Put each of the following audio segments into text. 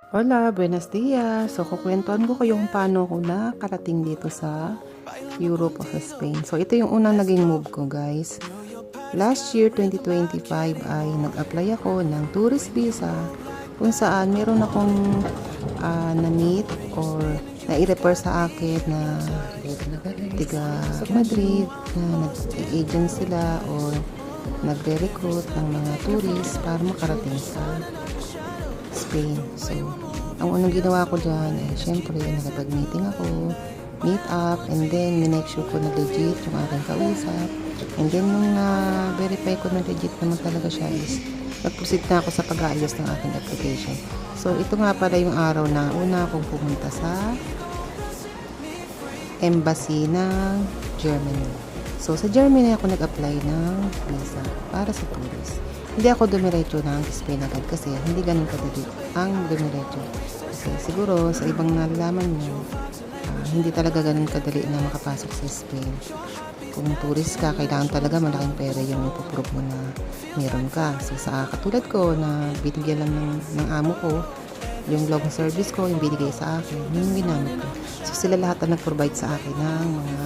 Hola, buenos dias. So, kukwentuhan ko kayong paano ko nakarating dito sa Europe o sa Spain. So, ito yung unang naging move ko, guys. Last year, 2025, ay nag-apply ako ng tourist visa kung saan meron akong na-meet or na-i-refer sa akin na tiga Madrid na nag-agent sila or nagre-recruit ng mga tourists para makarating sa Spain. So, ang unang ginawa ko dyan ay syempre nakapag-meeting ako, meet up, and then minake sure ko na legit yung aking kausap. And then nung na-verify ko na legit naman talaga siya is nag-proceed na ako sa pag-aayos ng aking application. So, ito nga pala yung araw na una akong pumunta sa embassy ng Germany. So, sa Germany ako nag-apply ng visa para sa tourist. Hindi ako dumiretso ng Spain agad kasi hindi ganun kadali ang dumiretso. Kasi siguro sa ibang nalalaman nyo, hindi talaga ganun kadali na makapasok sa Spain. Kung tourist ka, kailangan talaga malaking pera yung ipoprove mo na meron ka. So sa katulad ko na binigyan lang ng amo ko, yung long service ko, yung binigay sa akin, yung ginamit ko. So sila lahat ang nag-provide sa akin ng mga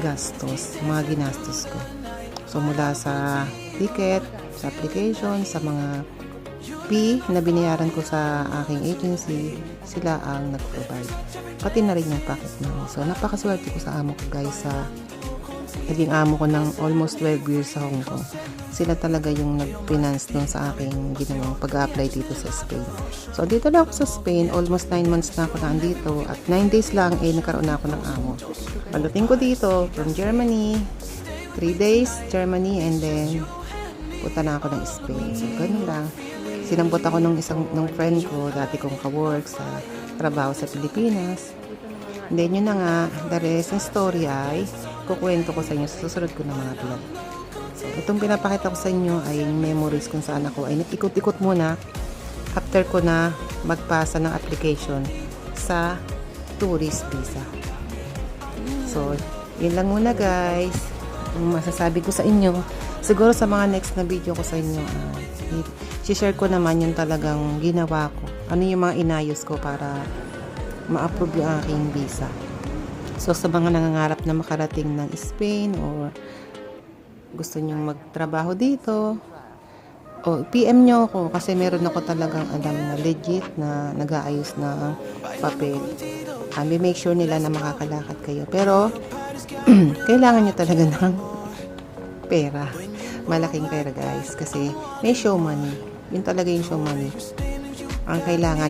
gastos, mga ginastos ko. So mula sa ticket, sa application, sa mga fee na binayaran ko sa aking agency, sila ang nag-provide. Pati na rin yung pocket money. So napakaswerte ko sa amo ko, guys, sa naging amo ko ng almost 12 years sa Hong Kong. Sila talaga yung nag-finance dun sa aking ginawang pag-apply dito sa Spain. So dito na ako sa Spain, almost 9 months na ako nandito at 9 days lang nagkaroon na ako ng amo. Pagdating ko dito from Germany, 3 days Germany, and then punta na ako ng Spain. So ganun lang. Sinampot ako nung friend ko, dati kong ka-work sa trabaho sa Pilipinas. And then yun na nga, the rest ng story ay kukwento ko sa inyo sa susunod ko na mga vlog. So itong pinapakita ko sa inyo ay yung memories kung saan ako ay nag-ikot-ikot muna after ko na magpasa ng application sa tourist visa. So yun lang muna, guys. Yung masasabi ko sa inyo, siguro sa mga next na video ko sa inyo, share ko naman yung talagang ginawa ko. Ano yung mga inayos ko para ma-approve yung aking visa. So sa mga nangangarap na makarating ng Spain or gusto nyong magtrabaho dito, o PM nyo ako kasi meron ako talagang alam na legit na nag-aayos na papel. Make sure nila na makakalakad kayo. Pero kailangan nyo talaga ng pera. Malaking pera, guys. Kasi may show money. Yun talaga yung show money. Ang kailangan